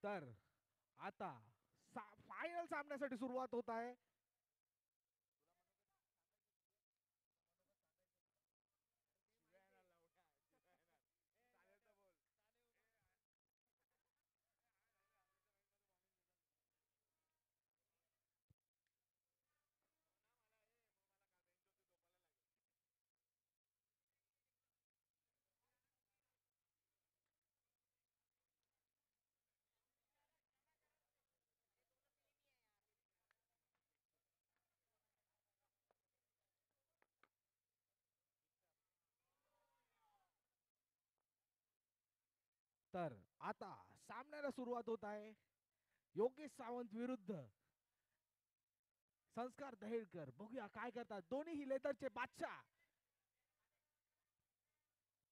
तर आता फायनल सामन्यासाठी सुरुवात होत आहे. तर आता सामन्याला सुरुवात होत आहे. योगेश सावंत विरुद्ध संस्कार दहेडकर. बघूया काय करतात दोन्ही लेदरचे बादशाह.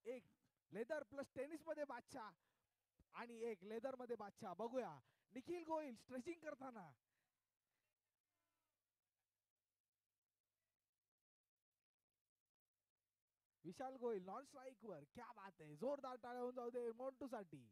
एक लेदर प्लस टेनिस मध्ये बादशाह आणि एक लेदर मध्ये बादशाह. बघूया निखिल गोयल स्ट्रेचिंग करताना. विशाल गोयल नॉन स्ट्राइक वर. क्या बात आहे. जोरदार टाळ्या होऊन जाऊ दे मोंटू साठी.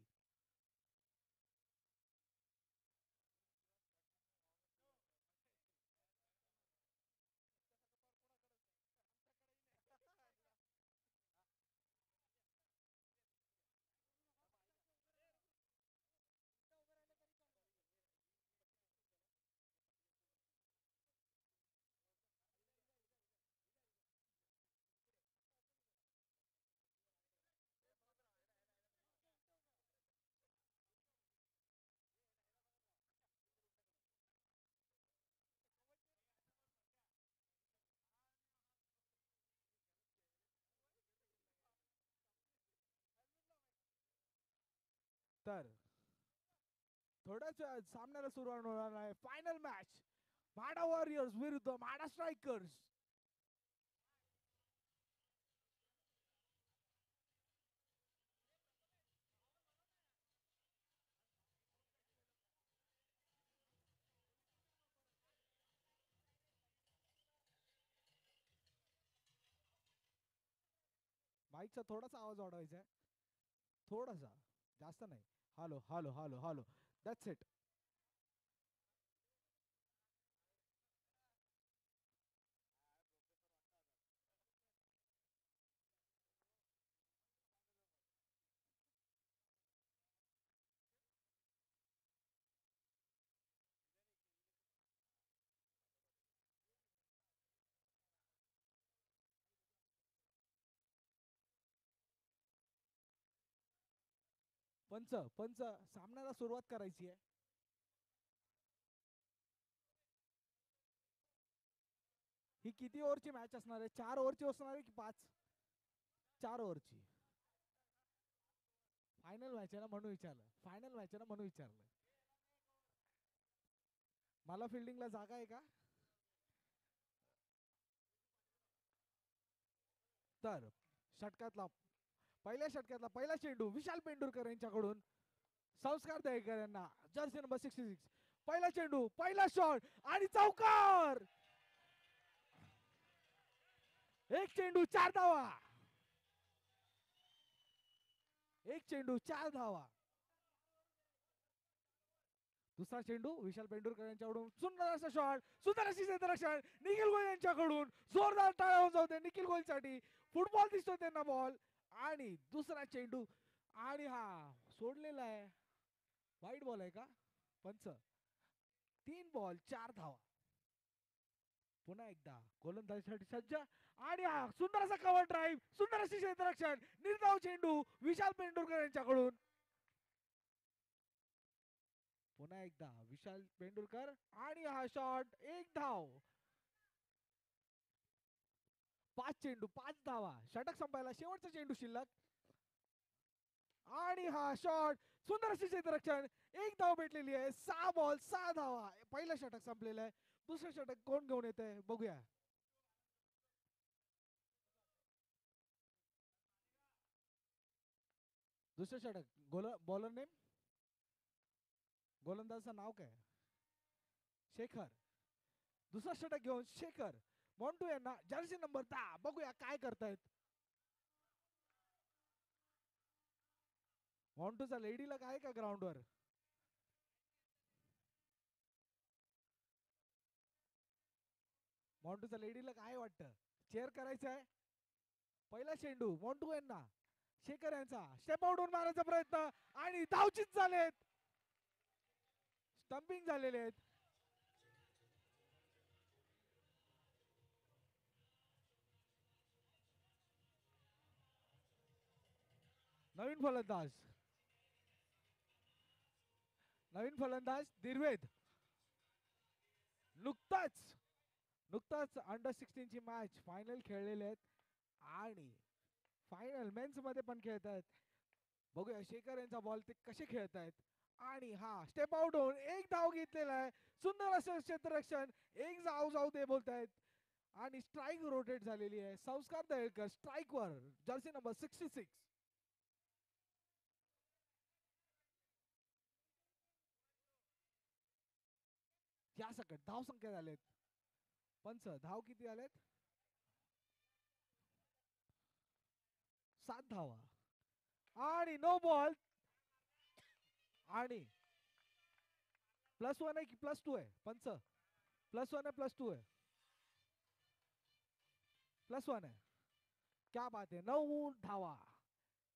तर थोड्याच सामन्याला सुरुवात होणार आहे. फायनल मॅच म्हाडा वॉरियर्स विरुद्ध म्हाडा स्ट्रायकर्स. माईकचा थोडासा आवाज वाढवायचा आहे. थोडासा, जास्त नाही. Hello hello hello hello. That's it. पंच पंच सामन्याला सुरुवात करायची आहे. ही किती ओव्हरची मॅच असणार आहे? 4 ओव्हरची असणार आहे की 5? 4 ओव्हरची. फायनल मॅच आहे ना म्हणून विचारलं. फायनल मॅच आहे ना म्हणून विचारलं. मला फिल्डिंगला जागा आहे का? तर षटकातला पहिल्या षटकातला पहिला चेंडू विशाल पेंडुरकर यांच्याकडून संस्कार दहेकर यांना. Jersey number 66. पहिला चेंडू पहिला शॉट आणि चौकार. एक चेंडू 4 धावा. एक चेंडू 4 धावा. दुसरा चेंडू विशाल पेंडुरकर यांच्याकडून सुंदर असा शॉट. सुंदर अशी क्षेत्ररक्षण निखिल गोयल यांच्याकडून. जोरदार टाळ्या होऊन जाऊ दे निखिल गोयलसाठी. फुटबॉल दिसतो त्यांना बॉल. आणि दुसरा चेंडू आणि हा सोडलेला आहे. वाईट बॉल आहे का पंच? 3 बॉल 4 धावा. पुन्हा एकदा गोलंदाजीसाठी सज्ज. आणि हा सुंदर असा कव्हर ड्राईव्ह. सुंदर अशी क्षेत्ररक्षण. निर्धाव चेंडू विशाल पेंडुरकर यांच्याकडून. पुन्हा एकदा विशाल पेंडुरकर आणि हा शॉट. 1 धाव. 5 चेंडू 5 धावा. षटक संपायला शेवटचा चेंडू शिल्लक. आणि हा शॉट. सुंदर अशी क्षेत्ररक्षण. 1 धाव भेटलेली आहे. 6 बॉल 6 धावा. पहिलं षटक संपलेलं आहे. दुसरं षटक कोण घेऊन येत आहे बघूया. दुसरं षटक बॉलर नेम गोलंदाजाचं नाव काय? शेखर. दुसरा षटक घेऊन शेखर मॉन्टू यांना जर्सी नंबर 10. बघूया काय करतायत. मॉन्टूचा लेडी लक आहे का ग्राउंडवर? मॉन्टूचा लेडीला काय वाटतं, चेअर करायचं आहे? पहिला चेंडू मॉन्टू यांना, शेखर यांचा स्टेप आउट होऊन मारायचा प्रयत्न आणि धावचीत झालेत, स्टंपिंग झालेले आहेत. नवीन फलंदाज, नवीन फलंदाज निर्वेद. नुकताच नुकताच अंडर 16 ची मॅच फायनल खेळलेले आहेत आणि फायनल मेन्स मध्ये पण खेळत आहेत. बघूया शेखर यांचा बॉल ते कसे खेळत आहेत. आणि हा स्टेप आउट होऊन एक धाव घेतलेला आहे. सुंदर असं क्षेत्ररक्षण, एक जाऊ जाऊ ते बोलतायत आणि स्ट्राईक रोटेट झालेली आहे. संस्कार दहेळकर स्ट्राईक वर, जर्सी नंबर 66. या सकट धाव संख्या झालेत पंच, धाव किती आलेत? 7 धावा आणि नो बॉल. आणि +1 आहे की +2 आहे पंच? +1 आहे +2 आहे? +1 आहे. क्या बात आहे, 9 धावा.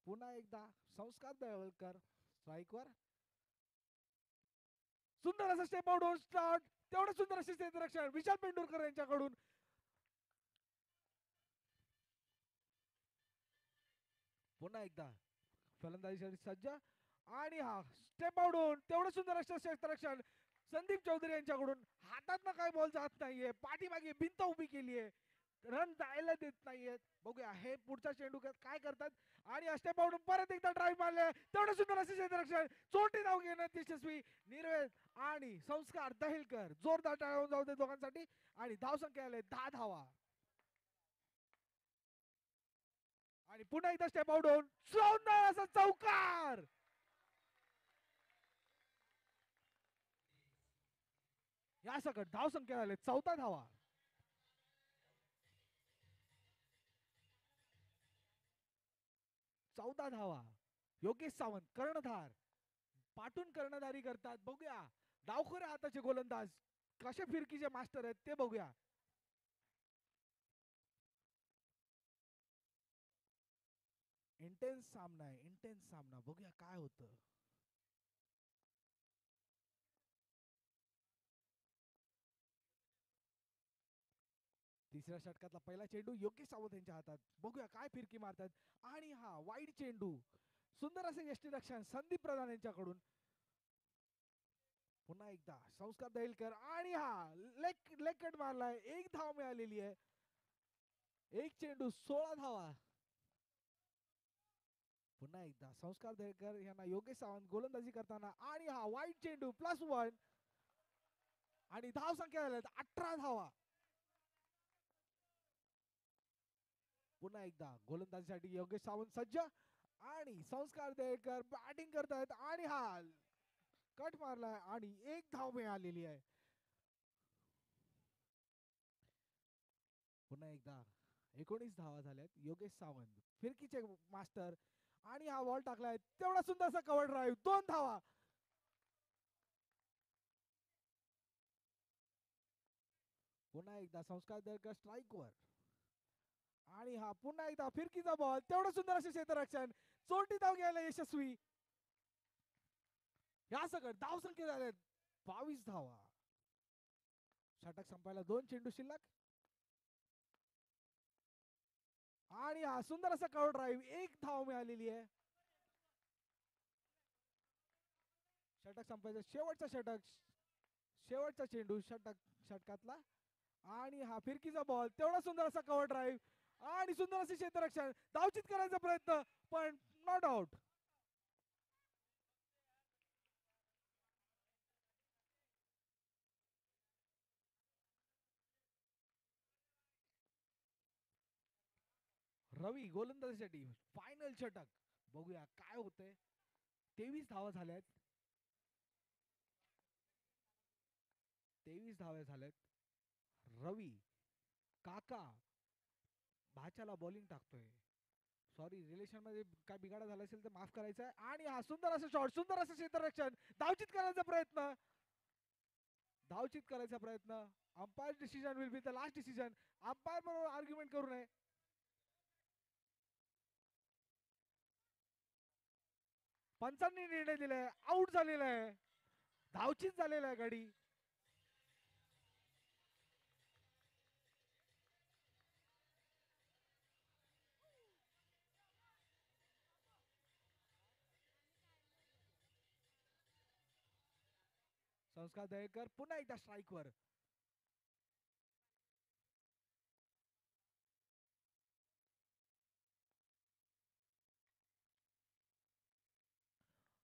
पुन्हा एकदा संस्कार दळवलकर स्ट्राईकवर. सुंदर असं स्टेप आउट होऊन स्टार्ट, तेवढं सुंदर असे क्षेत्ररक्षण विशाल पेंडुरकर यांच्याकडून. पुन्हा एकदा फलंदाजीसाठी सज्ज आणि हा स्टेप आउट होऊन तेवढं सुंदर असं क्षेत्ररक्षण संदीप चौधरी यांच्याकडून. हातात काय बॉल जात नाहीये, पाठीमागे भिंत उभी केली आहे, रन जायला देत नाहीयेत. बघूया हे पुढचा चेंडू काय करतात. आणि स्टेप आउट परत एकदा ड्राईव्ह मारले, तेवढं सुंदर असे क्षेत्ररक्षण, चोटी धाव घेण्यात यशस्वी निर्वेद आणि संस्कार दहिलकर. जोरदार टाळून जाऊ दे दोघांसाठी. आणि धाव संख्या आले 10 धावा. आणि पुन्हा एकदा स्टेप आउट होऊन सुंदर असा चौकार. या सकट धाव संख्या झाले 14 धावा. 14 धावा. योगेश सावंत कर्णधार, पाठून कर्णधारी करतात. बघूया डावखोऱ्या हाताचे गोलंदाज कसे फिरकीचे मास्टर आहेत ते बघूया. इंटेन्स सामना आहे, इंटेन्स सामना. बघूया काय होतं. तिसऱ्या षटकातला पहिला चेंडू योगेश सावंत यांच्या हातात. बघूया काय फिरकी मारतात. आणि हा वाईड चेंडू, सुंदर असे यष्टीरक्षण संदीप प्रधान यांच्याकडून. पुन्हा एकदा संस्कार दहिलकर आणि हा लेग कट मारलाय, एक धाव मिळालेली आहे. एक चेंडू 16 धावा. पुन्हा एकदा संस्कार दहिलकर यांना योगेश सावंत गोलंदाजी करताना. आणि हा वाईड चेंडू +1 आणि धाव संख्या झाल्यात 18 धावा. पुन्हा एकदा गोलंदाजीसाठी योगेश सावंत सज्ज आणि संस्कार दहिलकर बॅटिंग करतायत. आणि हा कट मारलाय आणि एक धाव मिळालेली आहे. पुन्हा एकदा 19 धावा झाल्यात. योगेश सावंत फिरकीचे मास्टर आणि हा बॉल टाकलाय, तेवढा सुंदरसा कव्हर ड्राईव्ह, 2 धावा. पुन्हा एकदा संस्कार दहिलकर स्ट्राईक वर. आणि हा पुन्हा एकदा फिरकीचा बॉल, तेवढं सुंदर असे क्षेत्ररक्षण, चोटी धाव घ्यायला यशस्वी. या सगळं धाव संख्या झाल्यात 22 धावा. षटक संपायला 2 चेंडू शिल्लक. आणि हा सुंदर असा कव्हर ड्राईव्ह, एक धाव मिळालेली आहे. षटक संपायचं शेवटचा षटक, शेवटचा चेंडू षटकातला. आणि हा फिरकीचा बॉल, तेवढा सुंदर असा कव्हर ड्राईव्ह आणि सुंदर असे क्षेत्ररक्षण, धावचित करायचा प्रयत्न पण नॉट आउट. रवी गोलंदाजीसाठी फायनल षटक. बघूया काय होतंय. 23 धावा झाल्यात, 23 धावा झाल्यात. रवी काका भाच्याला बॉलिंग टाकतोय. सॉरी, रिलेशन मध्ये काय बिघाडा झाला असेल तर माफ करायचं आहे. आणि हा सुंदर असं शॉट, सुंदर असं क्षेत्ररक्षण, धावचित करायचा प्रयत्न. धावचित करायचा प्रयत्न. Umpire decision will be the last decision. Umpire बरोबर आर्ग्युमेंट करू नये. पंचांनी निर्णय दिलाय, आउट झालेला आहे, धावचित झालेला आहे गाडी. संस्कार दहेकर पुन्हा एकदा स्ट्राईकवर.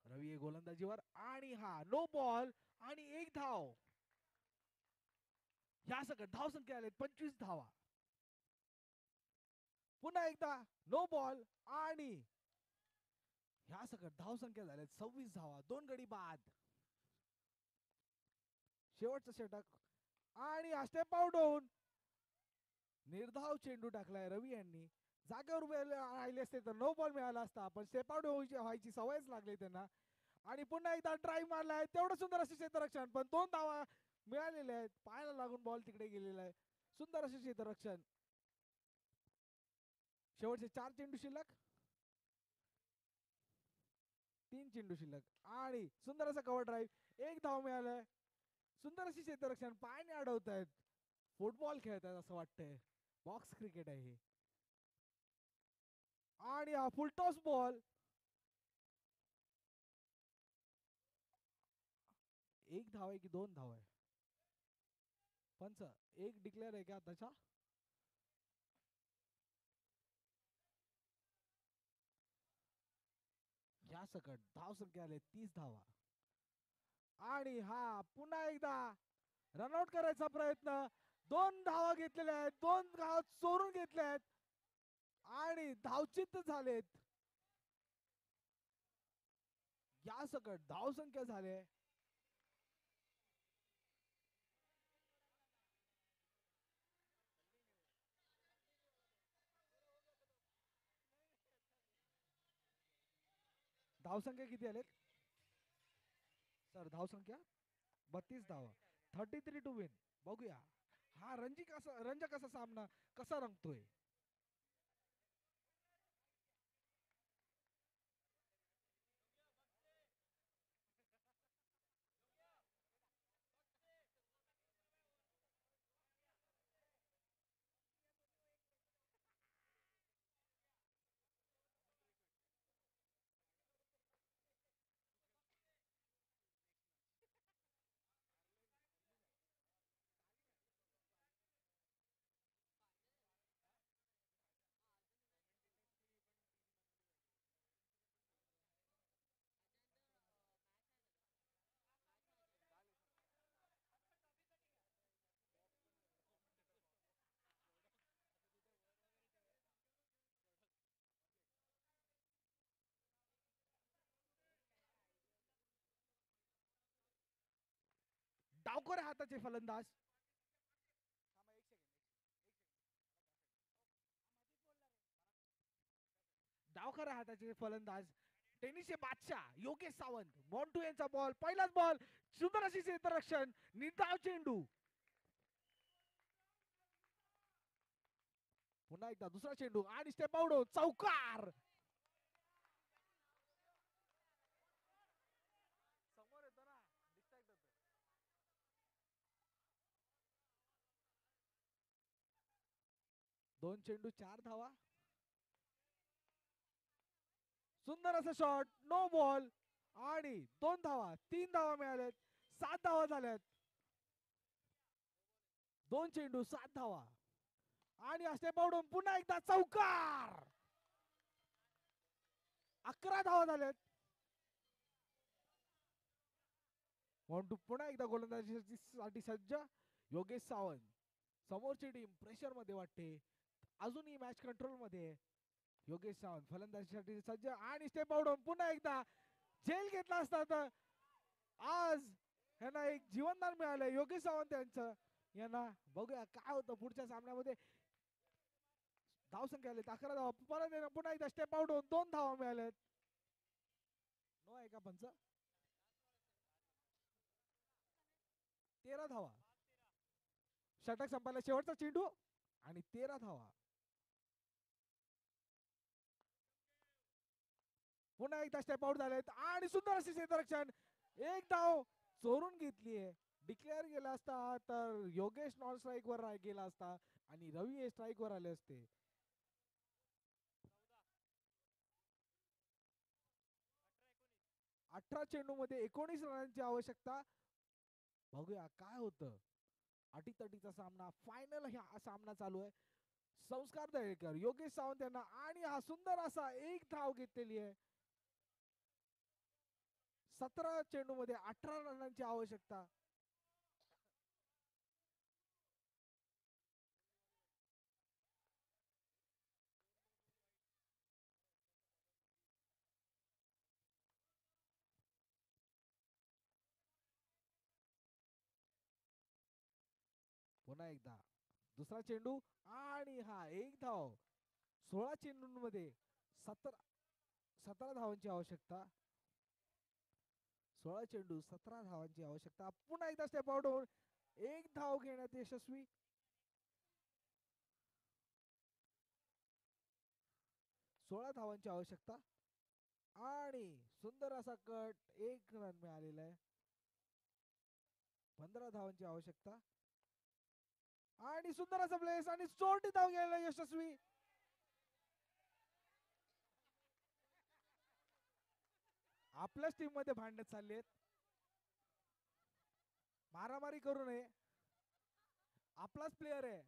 रवी गोलंदाजीवर आणि हा नो बॉल आणि एक धाव. या सकट धाव संख्या आले 25 धावा. पुन्हा एकदा नो बॉल आणि ह्या सकट धाव संख्या झाल्या 26 धावा. 2 गडी बाद. शेवटचा षटक आणि हा स्टेप आउट होऊन निर्धाव चेंडू टाकलाय रवी यांनी. जागेवर उभे राहिले असते तर नो बॉल मिळाला असता, पण स्टेप आउट व्हायची सवयच लागली त्यांना. आणि पुन्हा एकदा ड्राईव्ह मारलाय, तेवढं सुंदर असे क्षेत्ररक्षण, पण 2 धावा मिळालेल्या आहेत. पायाला लागून बॉल तिकडे गेलेला आहे. सुंदर असे क्षेत्ररक्षण. शेवटचे 4 चेंडू शिल्लक, 3 चेंडू शिल्लक आणि सुंदर असा कव्हर ड्राईव्ह. 1 धाव मिळालाय. सुंदर अशी क्षेत्ररक्षण, पायाने अडवत आहेत. फुटबॉल खेळत आहेत असं वाटतंय. बॉक्स क्रिकेट आहे हे. आणि हा फुलटॉस बॉल. 1 धाव आहे की 2 धाव आहे? पंच 1 डिक्लेअर आहे का आताच्या? या सकट धाव संख्या आले 30 धावा. आणि हा पुन्हा एकदा रनआउट करायचा प्रयत्न. 2 धावा घेतलेल्या आहेत, 2 धावा चोरून घेतल्या आहेत आणि धावचित झालेत. या सकट धाव संख्या झाले धाव संख्या किती आलेत सर? धाव संख्या 32 धावा. 33 टू विन. बघूया हा रंजक असा सामना कसा रंगतोय. डावखोऱ्या हाताचे फलंदाज. डावखोऱ्या हाताचे फलंदाज टेनिसचे बादशाह योगेश सावंत. मॉन्टू यांचा बॉल, पहिलाच बॉल. सुंदर अशी क्षेत्ररक्षण, निर्धाव चेंडू. पुन्हा एकदा दुसरा चेंडू आणि स्टेप आउट, चौकार. समोर येतो ना, डिस्ट्रॅक्ट होतो. 2 चेंडू 4 धावा. सुंदर असा शॉट, नो बॉल आणि 2 धावा. 3 धावा मिळाल्यात, 7 धावा झाल्यात. 2 चेंडू 7 धावा आणि असे पावडून पुन्हा एकदा चौकार. 11 धावा झाल्यात. मॉन्टू पुन्हा एकदा गोलंदाजीसाठी सज्ज. योगेश सावंत. समोरची टीम प्रेशर मध्ये वाटते, अजूनही मॅच कंट्रोल मध्ये. योगेश सावंत फलंदाजीसाठी सज्ज आणि स्टेप आउट पुन्हा एकदा. झेल घेतला असता तर आज यांना एक जीवनदान मिळालं योगेश सावंत यांचं. यांना बघूया काय होतं पुढच्या सामन्यामध्ये. धाव संख्या आली 11 धावा. परत पुन्हा एकदा स्टेप आउट होऊन 2 धावा मिळाल्यात. नो आहे का पंच? 13 धावा. षटक संपायला शेवटचा चेंडू आणि 13 धावा. पुन्हा एकदा स्टेप आउट झालेत आणि सुंदर असे क्षेत्ररक्षण. एक धाव चोरून घेतलीये. डिक्लेअर केला असता तर योगेश नॉन स्ट्राईक वर गेला असता आणि रवी हे स्ट्राईक वर आले असते. 18 चेंडू मध्ये 19 रनांची आवश्यकता. बघूया काय होतं. अटीतटीचा सामना, फायनल हा सामना चालू आहे. संस्कार दळेकर, योगेश सावंत यांना आणि हा सुंदर असा एक धाव घेतलेली आहे. 17 चेंडू मध्ये 18 रनांची आवश्यकता. पुन्हा एकदा दुसरा चेंडू आणि हा एक धाव. 16 चेंडूंमध्ये 17 धावांची आवश्यकता. 16 चेंडू 17 धावांची आवश्यकता. पुन्हा एकदा स्टेप आउट होऊन एक धाव घेण्यात यशस्वी. 16 धावांची आवश्यकता आणि सुंदर असा कट. 1 रन मिळालेला आहे. 15 धावांची आवश्यकता आणि सुंदर असा प्लेस आणि 40 धाव घ्यायला यशस्वी. आपल्याच टीम मध्ये भांडण चाललेत. मारामारी करू नये. आपलाच प्लेअर आहे.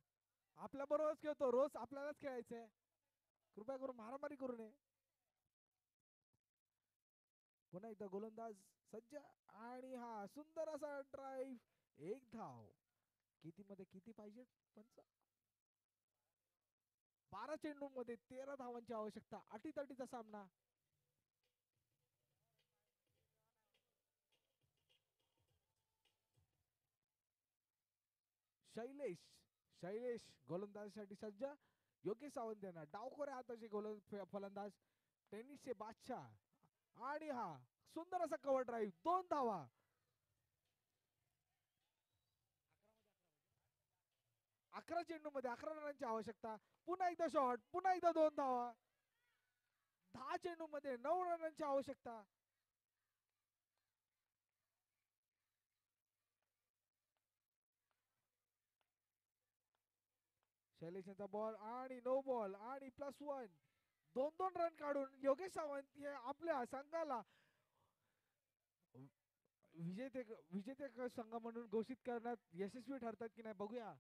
आपल्या बरोबरच खेळतो. रोज आपल्यालाच खेळायचंय. कृपया करून मारामारी करू नये. पुन्हा एकदा गोलंदाज सज्ज आणि हा सुंदर असा ड्राईव्ह. एक धाव. किती मध्ये किती पाहिजे पंच? 12 चेंडू मध्ये 13 धावांची आवश्यकता. अटीतटीचा सामना. शैलेश गोलंदाजीसाठी सज्ज. योगेश सावंत यांना डावखोऱ्या हाताचे फलंदाज. टेनिसचे बादशाह आणि हा सुंदर असा कव्हर ड्राईव्ह. 2 धावा. 11 चेंडू मध्ये 11 रनांची आवश्यकता. पुन्हा एकदा शॉट. पुन्हा एकदा 2 धावा. 10 चेंडू मध्ये 9 रनांची आवश्यकता. शैलेशचा बॉल आणि नो बॉल आणि +1. 2-2 रन काढून योगेश सावंत हे आपल्या संघाला विजेते संघ म्हणून घोषित करण्यात यशस्वी ठरतात की नाही बघूया.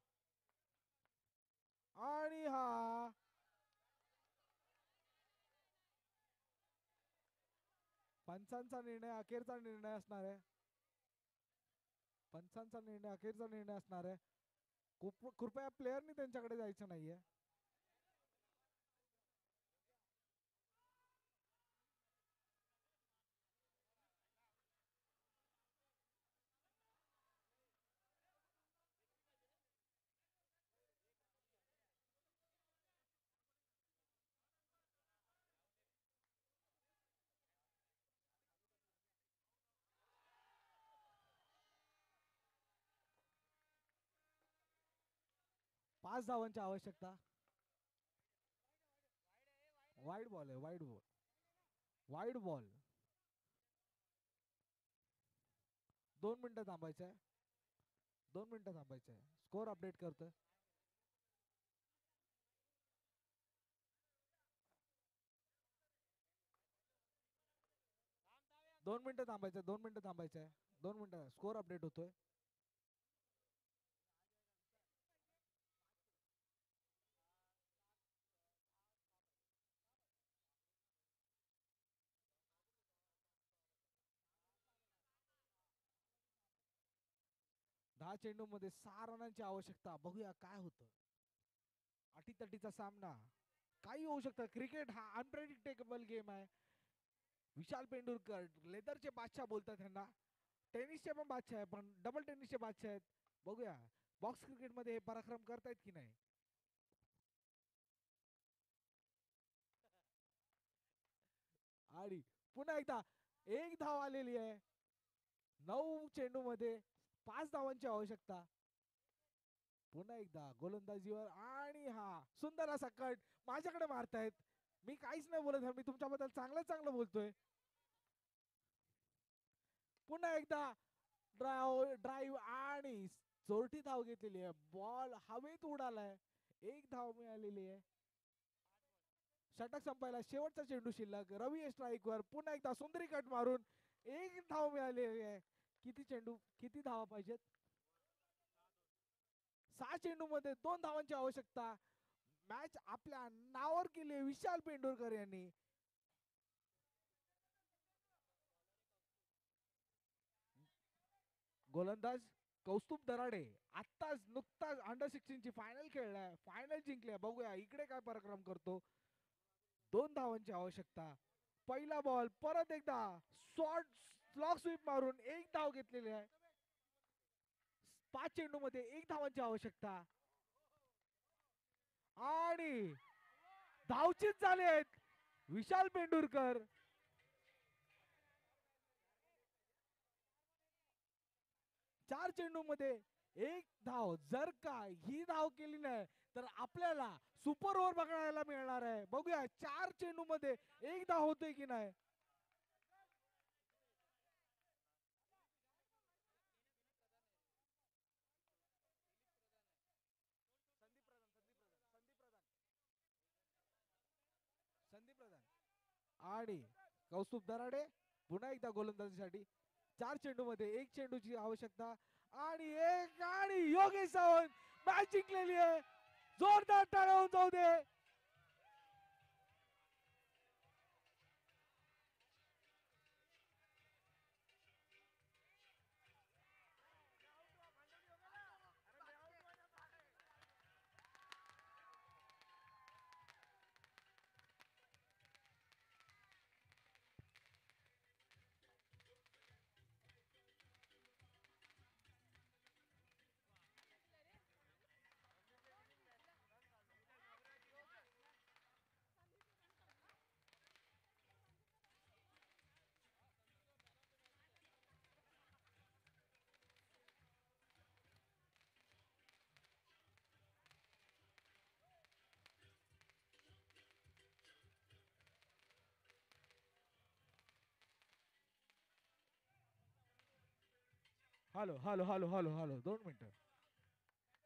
आणि हा पंचांचा निर्णय अखेरचा निर्णय असणार आहे. पंचांचा निर्णय अखेरचा निर्णय असणार आहे. कृपया प्लेयरनी त्यांच्याकडे जायचं नाहीये. पाच धावांची आवश्यकता. वाईड बॉल आहे. Wide ball. 2 मिनिटं थांबायचं आहे. 2 मिनिटं थांबायचं आहे. स्कोर अपडेट करतोय. 2 मिनिटं थांबायचं. 2 मिनिटं थांबायचं. 2 मिनिटं. स्कोर अपडेट होतोय. दहा चेंडू मध्ये 6 रनांची आवश्यकता. बघूया काय होतं. अटीतटीचा सामना. काही होऊ शकतं. क्रिकेट हा अनप्रेडिक्टेबल गेम आहे. विशाल पेंडुरकर लेदरचे बादशाह बोलतात त्यांना. टेनिसचे पण बादशाह आहे पण डबल टेनिसचे बादशाह आहेत. बघूया बॉक्स क्रिकेट मध्ये हे पराक्रम करतायत की नाही. आणि पुन्हा एकदा एक धाव आलेली आहे. 9 चेंडू मध्ये 5 धावांची आवश्यकता. पुन्हा एकदा गोलंदाजीवर आणि हा सुंदर असा कट माझ्याकडे मारतायत. मी काहीच नाही बोलत मी तुमच्याबद्दल चांगलं चांगलं बोलतोय. पुन्हा एकदा ड्राईव्ह आणि चोरटी धाव घेतलेली आहे. बॉल हवेत उडालाय. एक धाव मिळालेली आहे. षटक संपायला शेवटचा चेंडू शिल्लक. रवी स्ट्राईक वर पुन्हा एकदा सुंदरी कट मारून एक धाव मिळालेली आहे. किती चेंडू किती धावा पाहिजेत? 6 चेंडू मध्ये 2 धावांची आवश्यकता. मॅच आपल्या नावावर केली विशाल पेंडुरकर यांनी. गोलंदाज कौस्तुभ दराडे आत्ताच नुकताच अंडर 16 ची फायनल खेळलाय. फायनल जिंकल्या. बघूया इकडे काय पराक्रम करतो. 2 धावांची आवश्यकता. पहिला बॉल परत एकदा शॉर्ट स्लॉग स्वीप मारून एक धाव घेतलेली आहे. 5 चेंडू मध्ये 1 धावांची आवश्यकता. आणि धावचीत झाले आहेत विशाल पेंडुरकर. 4 चेंडू मध्ये 1 धाव. जर का ही धाव केली नाही तर आपल्याला सुपर ओव्हर बघायला मिळणार आहे. बघूया 4 चेंडू मध्ये 1 धाव होते की नाही. संदीप प्रधान आणि कौस्तुभ दराडे पुन्हा एकदा गोलंदाजीसाठी. 4 चेंडू मध्ये 1 चेंडूची आवश्यकता. आणि योगेश सावंत मॅच जिंकलेली आहे. जोरदार टाळ्या होऊन जाऊ दे. Hello hello hello hello hello 2 मिनिटं.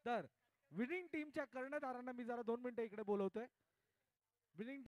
तर विनिंग टीमच्या कर्णधारांना मी जरा 2 मिनिटं इकडे बोलवतोय. विनिंग